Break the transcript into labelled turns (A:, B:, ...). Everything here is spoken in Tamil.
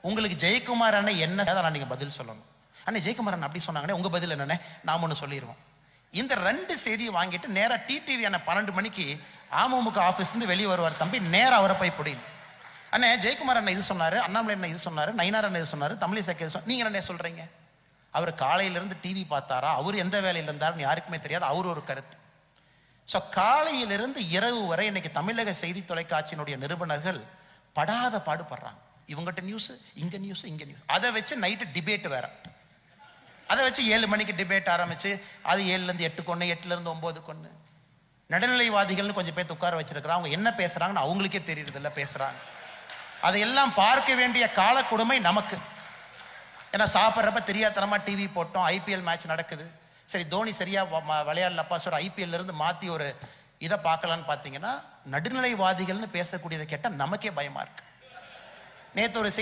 A: உங்களுக்கு ஜெயக்குமார் அண்ணன் என்ன நீங்க பதில் சொல்லணும். அண்ணே ஜெயக்குமார் அண்ணன் அப்படி சொன்னாங்கன்னே உங்க பதில் என்னன்னே நாம ஒன்று சொல்லிடுவோம். இந்த 2 செய்தியை வாங்கிட்டு நேரா டிடிவி அண்ணன் 12 மணிக்கு அமமுக ஆபீஸ்ல இருந்து வெளியே வருவார். தம்பி நேரா அவரை போய் பிடிக்கும். அண்ணே ஜெயக்குமார் அண்ணன் இது சொன்னாரு, அண்ணாமலை அண்ணன் இது சொன்னாரு, நயினார் அண்ணன் இது சொன்னாரு, தமிழிசை நீங்க என்ன சொல்றீங்க? அவர் காலையில இருந்து டிவி பார்த்தாரா, அவர் எந்த வேலையில இருந்தாருன்னு யாருக்குமே தெரியாது. அவர் ஒரு கருத்து. ஸோ காலையிலிருந்து இரவு வரை இன்னைக்கு தமிழக செய்தி தொலைக்காட்சியினுடைய நிருபனர்கள் படாத பாடுபடுறாங்க. இவங்ககிட்ட நியூஸ், இங்க நியூஸ், இங்க நியூஸ். அதை வச்சு நைட்டு டிபேட் வேற. அதை வச்சு 7 மணிக்கு டிபேட் ஆரம்பிச்சு அது 7ல இருந்து 8 கொண்டு 8ல இருந்து 9 கொண்டு நடுநிலைவாதிகள்னு கொஞ்சம் பேர் உட்கார வச்சிருக்கிறாங்க. அவங்க என்ன பேசுறாங்கன்னு அவங்களுக்கே தெரியறது இல்லை பேசுறாங்க. அதையெல்லாம் பார்க்க வேண்டிய கால கொடுமை நமக்கு. ஏன்னா சாப்பிட்றப்ப தெரியாதனமா டிவி போட்டோம், ஐபிஎல் மேட்ச் நடக்குது, சரி தோனி சரியா விளையாடலப்பா சார் ஐபிஎல்ல இருந்து மாத்தி ஒரு இதை பார்க்கலான்னு பார்த்தீங்கன்னா நடுநிலைவாதிகள்னு பேசக்கூடியதை கேட்டால் நமக்கே பயமா இருக்கு. நேற்று ஒரு